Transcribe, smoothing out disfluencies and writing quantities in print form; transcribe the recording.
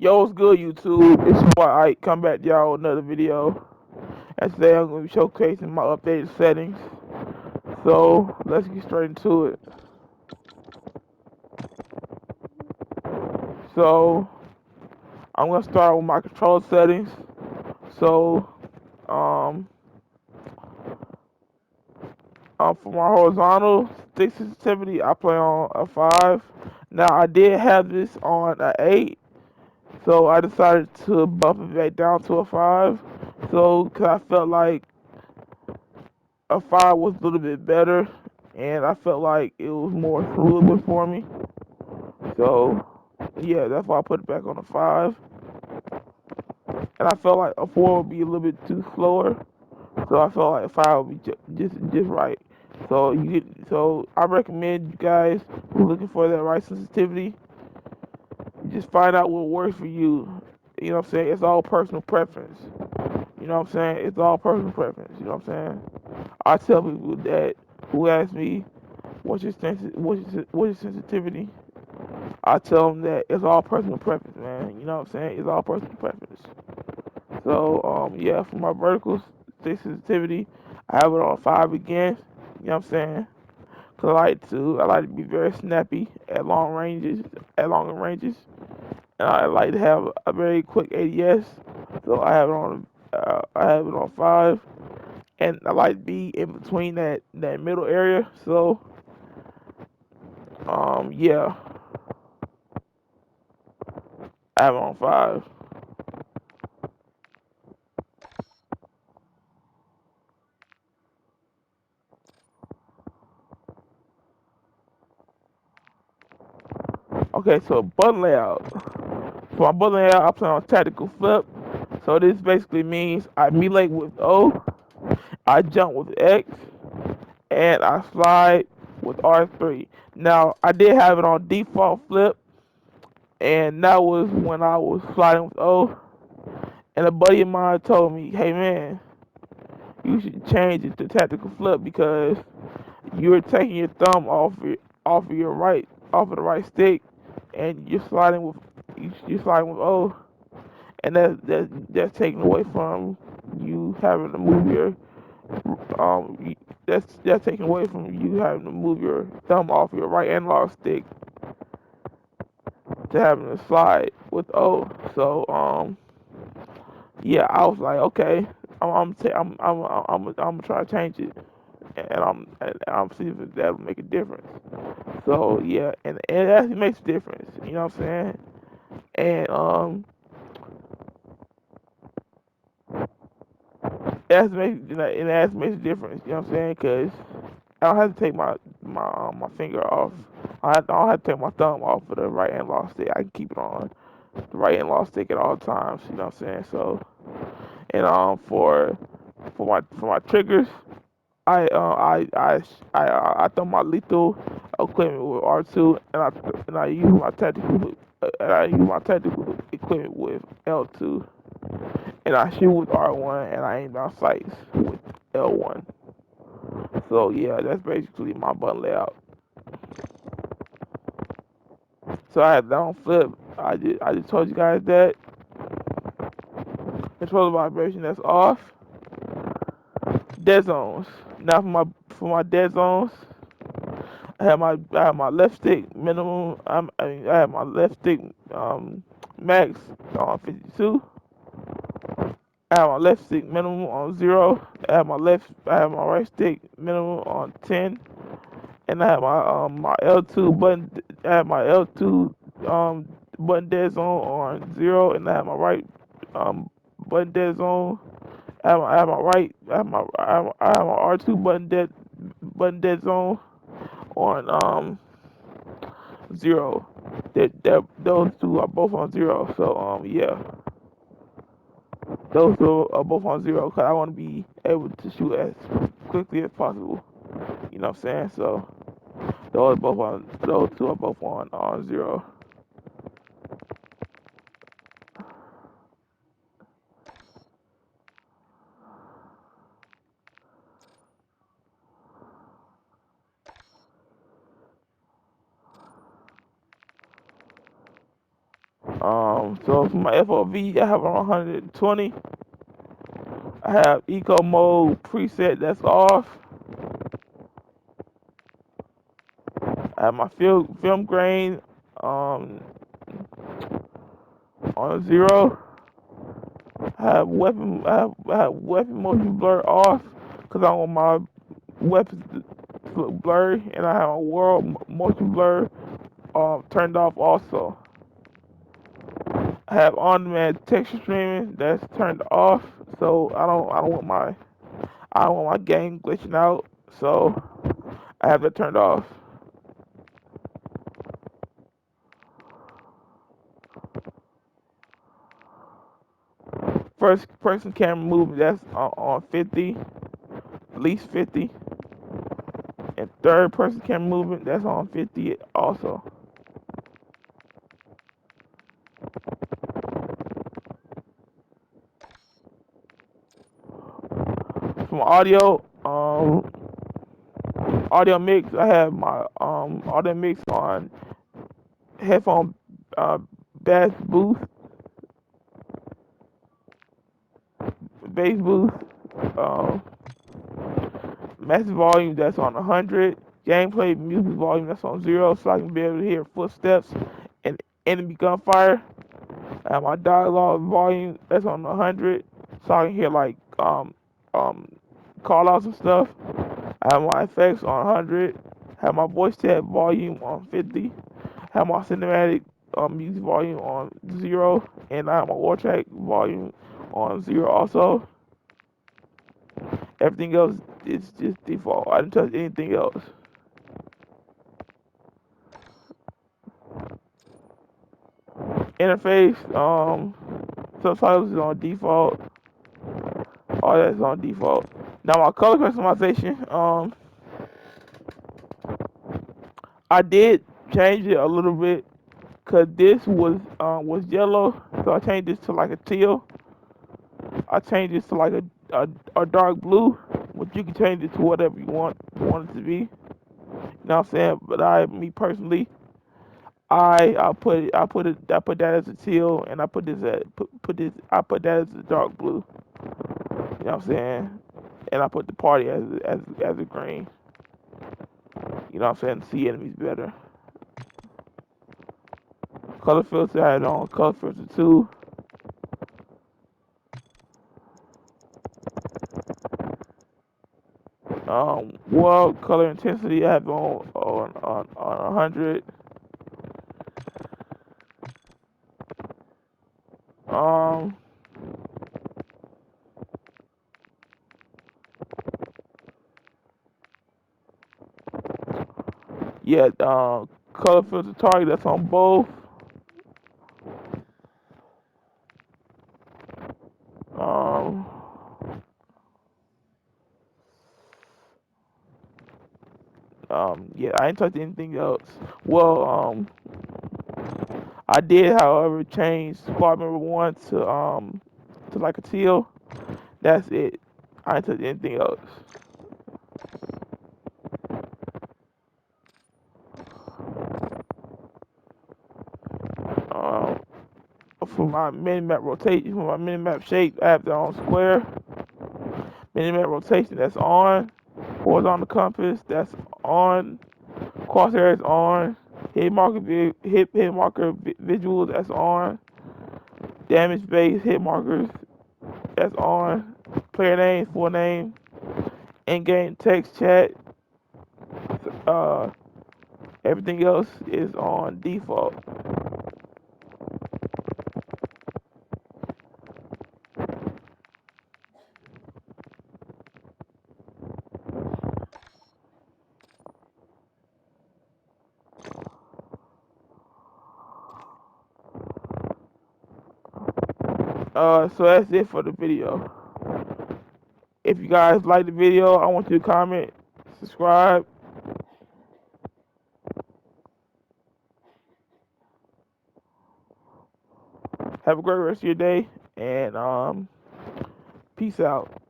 Yo, what's good, YouTube? It's your boy Ike. Come back to y'all with another video. And today I'm going to be showcasing my updated settings. So, let's get straight into it. So, I'm going to start with my control settings. So, um, for my horizontal stick sensitivity, I play on a 5. Now, I did have this on a 8. So, I decided to bump it back down to a 5. So, because I felt like a 5 was a little bit better, and I felt like it was more fluid for me. So, yeah, that's why I put it back on a 5. And I felt like a 4 would be a little bit too slower, so I felt like a 5 would be just right. So I recommend you guys who are looking for that right sensitivity, just find out what works for you. You know what I'm saying? It's all personal preference. You know what I'm saying? It's all personal preference. You know what I'm saying? I tell people that who ask me what's your sensitivity. I tell them that it's all personal preference, man. You know what I'm saying? It's all personal preference. So yeah, for my vertical stick sensitivity, I have it on 5 again. You know what I'm saying? Cause I like to be very snappy at long ranges, and I like to have a very quick ADS. So I have it on 5, and I like to be in between that middle area. So yeah, I have it on 5. Okay, so button layout. For my button layout, I play on tactical flip. So this basically means I melee with O, I jump with X, and I slide with R3. Now I did have it on default flip, and that was when I was sliding with O. And a buddy of mine told me, "Hey man, you should change it to tactical flip because you're taking your thumb off of the right stick, and you're sliding with O, and that's taken away from you having to move your that's taken away from you having to move your thumb off your right analog stick to having to slide with O. So yeah, I was like, okay, I'm gonna try to change it, and I'm see if that'll make a difference. So yeah, and it actually makes a difference. You know what I'm saying? And it actually makes a difference. You know what I'm saying? Cause I don't have to take my finger off. I don't have to take my thumb off of the right analog stick. I can keep it on the right analog stick at all times. You know what I'm saying? So and for my triggers, I I throw my lethal equipment with R2, and I use my tactical equipment with L2, and I shoot with R1, and I aim down sights with L1. So yeah, that's basically my button layout. So I have that on flip. I just told you guys that controller vibration that's off. Dead zones. Now for my dead zones, I have my left stick minimum. I have my left stick max on 52. I have my left stick minimum on 0. I have my right stick minimum on 10, and I have my L2 button. I have my L2 button dead zone on 0, and I have my right button dead zone. I have my right. I have my R2 button dead zone on 0. Those two are both on 0. So yeah, those two are both on 0 because I want to be able to shoot as quickly as possible. You know what I'm saying? So those two are both on 0. So for my FOV, I have around 120. I have eco mode preset that's off. I have my film grain um, on 0. I have weapon motion blur off because I want my weapons to look blurry, and I have a world motion blur turned off also. I have on-demand texture streaming that's turned off, so I don't want my game glitching out, so I have that turned off. First person camera movement that's on 50, at least 50, and third person camera movement that's on 50 also. From audio mix, I have my audio mix on headphone uh, bass boost, bass boost, um, massive volume that's on 100, gameplay music volume that's on 0, so I can be able to hear footsteps and enemy gunfire. I have my dialogue volume that's on 100, so I can hear like um call outs and stuff. I have my effects on 100. Have my voice chat volume on 50. Have my cinematic music volume on 0, and I have my war track volume on 0 also. Everything else is just default. I didn't touch anything else. Interface, subtitles is on default. All that's on default. Now my color customization, I did change it a little bit because this was yellow, so I changed this to like a teal. I changed this to like a dark blue, but you can change it to whatever you want it to be. You know what I'm saying? But me personally, I put that as a teal, and I put this at put this I put that as a dark blue. You know what I'm saying? And I put the party as a green. You know what I'm saying? To see enemies better. Color filter I had on color filter 2. World color intensity I have on 100. Um, yeah. Color filter target that's on both. Um, yeah. I ain't touched anything else. Well, I did, however, change squad member 1 to like a teal. That's it. I ain't touched anything else. Um, for my minimap rotation, for my minimap shape, I have that on square. Minimap rotation that's on. Horizontal compass that's on. Crosshair is on. Hit marker visuals that's on. Damage based hit markers that's on. Player name, full name, in game text chat. Uh, Everything else is on default. So that's it for the video. If you guys like the video, I want you to comment, subscribe. Have a great rest of your day, and peace out.